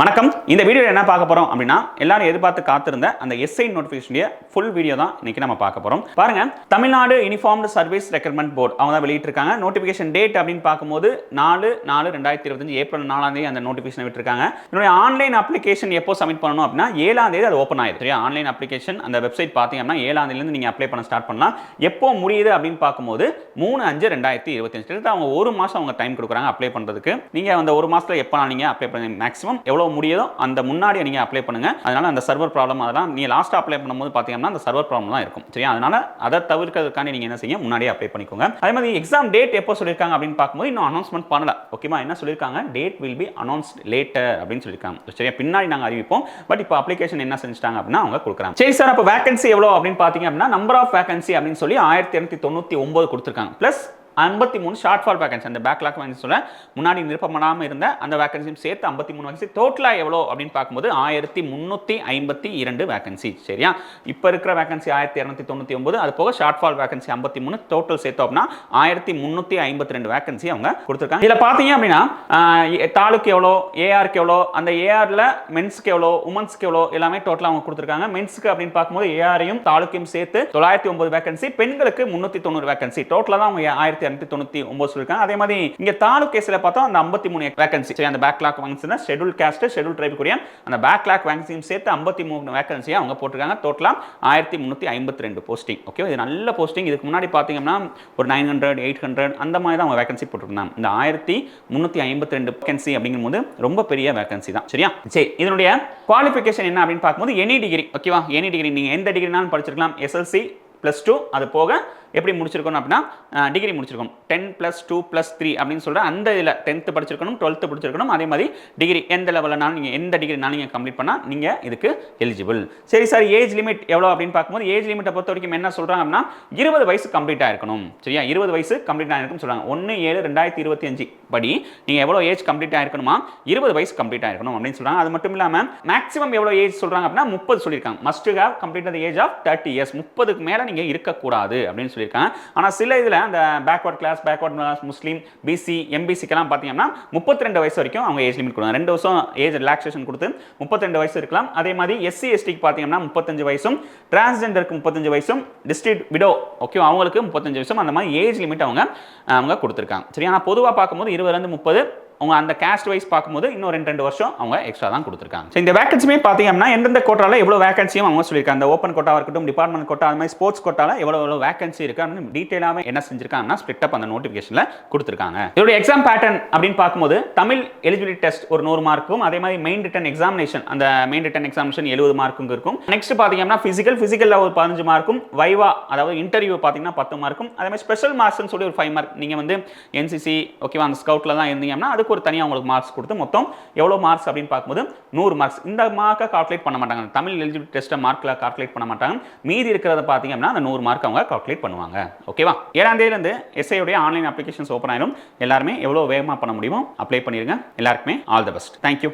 வணக்கம். இந்த வீடியோவில் என்ன பார்க்க போறோம் அப்படின்னா எல்லாரும் எதிர்பார்த்து காத்திருந்த அந்த எஸ்ஐ நோட்டிஃபிகேஷனுடைய ஃபுல் வீடியோ தான் இன்னைக்கு நம்ம பார்க்க போறோம். பாருங்க, Tamil Nadu uniformed service recruitment board அவங்க தான் வெளியிட்டிருக்காங்க. நோட்டிஃபிகேஷன் டேட் அப்படின்னு பார்க்கும்போது 4/4/2025 ஏப்ரல் 4ஆம் தேதி அந்த நோட்டிஃபிகேஷன் விட்டுருக்காங்க. என்னுடைய ஆன்லைன் அப்ளிகேஷன் எப்போ சப்மிட் பண்ணணும் அப்படின்னா 7ஆம் தேதி அது ஓப்பன் ஆயிடுது. ஆன்லைன் அப்ளிகேஷன் அந்த வெப்சைட் பார்த்தீங்கன்னா 7ஆம் தேதியிலிருந்து நீங்க அப்ளை பண்ண ஸ்டார்ட் பண்ணலாம். எப்போ முடியுது அப்படின்னு பார்க்கும்போது 3/5/2025 அவங்க ஒரு மாசம் அவங்க டைம் கொடுக்குறாங்க அப்ளை பண்றதுக்கு. நீங்க அந்த ஒரு மாசத்துல எப்போ நீங்க அப்ளை பண்ணுங்க, மேக்ஸிமம் எவ்வளவு முடியுதோ அந்த முன்னாடியே நீங்க அப்ளை பண்ணுங்க. அதனால அந்த சர்வர் ப்ராப்ளம் அதெல்லாம் நீங்க லாஸ்டா அப்ளை பண்ணும்போது பாத்தீங்கன்னா அந்த சர்வர் ப்ராப்ளம் தான் இருக்கும். சரியா? அதனால அதை தவிர்க்கிறதுக்காண்டி நீங்க என்ன செய்ய, முன்னாடியே அப்ளை பண்ணிக்கோங்க. அதே மாதிரி எக்ஸாம் டேட் எப்போ சொல்லிருக்காங்க அப்படின்னு பார்க்கும்போது இன்னும் அனௌன்ஸ்மெண்ட் பண்ணல. ஓகேமா? என்ன சொல்லிருக்காங்க, date will be announced later அப்படின்னு சொல்லிருக்காங்க. சரியா? பின்னாடி நாங்க அறிவிப்போம். பட் இப்போ அப்ளிகேஷன் என்ன செஞ்சிட்டாங்க அப்படின்னா அவங்க கொடுக்குறாங்க. சரி சார், அப்ப வேகன்சி எவ்வளவு அப்படின்னு பாத்தீங்க அப்படின்னா நம்பர் ஆஃப் வேகன்சி அப்படின்னு சொல்லி 1299 கொடுத்திருக்காங்க. பிளஸ் 53 ஷார்ட் ஃபால் வேகன்சி, அந்த பேக்லாக் வேகன்சி சொல்ல முன்னாடி நிரப்பப்படாம இருந்த அந்த வேகன்சியும் சேர்த்து 53 வேகன்சி. டோட்டலா எவ்வளோ அப்படின்னு பார்க்கும்போது 1352 வேகன்சி. சரியா? இப்போ இருக்கிற வேகன்சி 1299, அது போக ஷார்ட் ஃபால் வேகன்சி 53, டோட்டல் சேர்த்தோம் அப்படின்னா 1352 வேகன்சி அவங்க கொடுத்துருக்காங்க. இதில் பார்த்தீங்க அப்படின்னா தாலுக்கு எவ்வளோ, ஏஆருக்கு எவ்வளோ, அந்த ஏஆர்ல மென்ஸ்க்கு எவ்வளோ, உமன்ஸ்க்கு எவ்வளோ, எல்லாமே டோட்டலாக அவங்க கொடுத்துருக்காங்க. மென்ஸ்க்கு அப்படின்னு பார்க்கும்போது ஏஆரையும் தாலுக்கையும் சேர்த்து 909 வேகன்சி, பெண்களுக்கு 390 வேகன்சி. டோட்டலாக தான் அவங்க 1299 சொல்லிருக்காங்க. அதே மாதிரி இங்க தாலுக் கேஸ்ல பார்த்தா அந்த 53 வேகன்சி. சரி, அந்த பேக்லாக் வேகன்சினா ஷெட்யூல் காஸ்ட், ஷெட்யூல் ட்ரைப் கூடிய அந்த பேக்லாக் வேகன்சியும் சேர்த்து 53 வேகன்சி அவங்க போட்டுருக்காங்க. டோட்டலா 1352 போஸ்டிங். ஓகே, இது நல்ல போஸ்டிங். இதுக்கு முன்னாடி பாத்தீங்கன்னா ஒரு 900, 800 அந்த மாதிரி தான் அவங்க வேகன்சி போட்டுருக்காங்க. இந்த 1352 வேகன்சி அப்படிங்கும்போது ரொம்ப பெரிய வேகன்சி தான். சரியா? சரி, இதனுடைய குவாலிஃபிகேஷன் என்ன அப்படின்னு பார்க்கும்போது எனி டிகிரி. ஓகேவா? எனி டிகிரி, நீங்க எந்த டிகிரினாலும் படிச்சிருக்கலாம். எஸ்எல்சி +2 அது போக எப்படி முடிச்சிருக்கணும் அப்படின்னா டிகிரி முடிச்சிருக்கணும். 10+2+3 அப்படின்னு சொல்ற அந்த இதில் 10th படிச்சிருக்கணும், 12th படிச்சிருக்கணும். அதே மாதிரி டிகிரி எந்த லெவல்னாலும் நீங்கள் எந்த டிகிரினாலும் நீங்கள் கம்ப்ளீட் பண்ணால் நீங்கள் இதுக்கு எலிஜிபிள். சரி சார், ஏஜ் லிமிட் எவ்வளோ அப்படின்னு பார்க்கும்போது ஏஜ் லிமிட்டை பொறுத்த வரைக்கும் என்ன சொல்கிறாங்க அப்படின்னா 20 வயசு கம்ப்ளீட் ஆயிருக்கணும். சரியா? 20 வயசு கம்ப்ளீட் ஆயிருக்குன்னு சொல்கிறாங்க. 1/7/2025 படி நீங்கள் எவ்வளோ ஏஜ் கம்ப்ளீட் ஆயிருக்கணுமா, 20 வயசு கம்ப்ளீட் ஆயிருக்கணும் அப்படின்னு சொல்கிறாங்க. அது மட்டும் இல்லாமல் மேக்ஸிமம் எவ்வளோ ஏஜ் சொல்கிறாங்க அப்படின்னா 30 சொல்லியிருக்காங்க. Must have completed age of 30 years. 30க்கு மேலே நீங்கள் இருக்கக்கூடாது அப்படின்னு சொல்லியிருக்காங்க. ஆனா சில இதுல அந்த பேக்வர்ட் கிளாஸ் முஸ்லீம், பிசி, எம்பிசிக்கெல்லாம் பாத்தீங்கன்னா 32 வயசு வரைக்கும் அவங்க ஏஜ் லிமிட் கொடுங்க. 2 வருஷம் ஏஜ் ரிலாக்ஸேஷன் கொடுத்து 32 வயசு இருக்கலாம். அதே மாதிரி எஸ்சி எஸ்டிக்கு பாத்தீங்கன்னா 35 வயசும், டிரான்ஸ்ஜெண்டருக்கு 35 வயசும், டிஸ்ட்ரிக்ட் விடோ ஓகே அவங்களுக்கு 35 வயசும், அந்த மாதிரி ஏஜ் லிமிட் அவங்க கொடுத்துருக்காங்க. சரி, ஆனா பொதுவா பார்க்கும்போது 20 30 அவங்க அந்த காஸ்ட் வைஸ் பார்க்கும்போது இன்னும் 2 வருஷம் அவங்க எக்ஸ்ட்ரா தான் கொடுத்துருக்காங்க. இந்த வேகன்சியுமே பார்த்தீங்கன்னா எந்தெந்த கோட்டால எவ்வளோ வேகன்சியும் அவங்க சொல்லியிருக்காங்க. அந்த ஓப்பன் கோட்டாக இருக்கட்டும், டிபார்ட்மெண்ட் கோட்டா, அது மாதிரி ஸ்போர்ட்ஸ் கோட்டால எவ்வளோ வேகன்சி இருக்கு அப்படின்னு டீட்டெயிலாக என்ன செஞ்சிருக்காங்கன்னா ஸ்பிளிட் அப் அந்த நோட்டிஃபிகேஷன்ல கொடுத்துருக்காங்க. இதோட எக்ஸாம் பேட்டர்ன் அப்படின்னு பார்க்கும்போது தமிழ் எலிஜிபிலிட்டி டெஸ்ட் ஒரு 100 மார்க்கும், அதே மாதிரி மெயின் ரிட்டன் எக்ஸாமினேஷன் அந்த மெயின் ரிட்டன் எக்ஸாமினேஷன் 70 மார்க்கும் இருக்கும். நெக்ஸ்ட் பார்த்தீங்கன்னா பிசிக்கல் ஒரு 15 மார்க்கும், வைவா அதாவது இன்டர்வியூ பார்த்தீங்கன்னா 10 மார்க்கும், அதே மாதிரி ஸ்பெஷல் மார்க்ஸ்னு சொல்லி ஒரு 5 மார்க். நீங்க வந்து என்சிசி ஓகேவா அந்த ஸ்கவுட்ல தான் இருந்தீங்கன்னா அதுக்கு ஒரு தனியாக உங்களுக்கு மார்க்ஸ் கொடுத்து மொத்தம் எவ்வளவு மார்க்ஸ் அப்படின்னு பார்க்கும்போது 100 மார்க்ஸ். இந்த மார்க்கை கால்குலேட் பண்ண மாட்டாங்க. தமிழ் எலிஜிபிலிட்டி டெஸ்ட்டை மார்க்ல கால்குலேட் பண்ண மாட்டாங்க. மீதி இருக்கிறத பார்த்தீங்கன்னா அந்த 100 மார்க் அவங்க கால்குலேட் பண்ணுவாங்க. ஓகேவா? 7ஆம் தேதியிலிருந்து எஸ்ஐ உடைய ஆன்லைன் அப்ளிகேஷன்ஸ் ஓப்பன் ஆயிடும். எல்லாருமே எவ்வளவு வேகமாக பண்ண முடியுமோ அப்ளை பண்ணிருங்க. எல்லாருக்குமே ஆல் தி பெஸ்ட். தேங்க்யூ.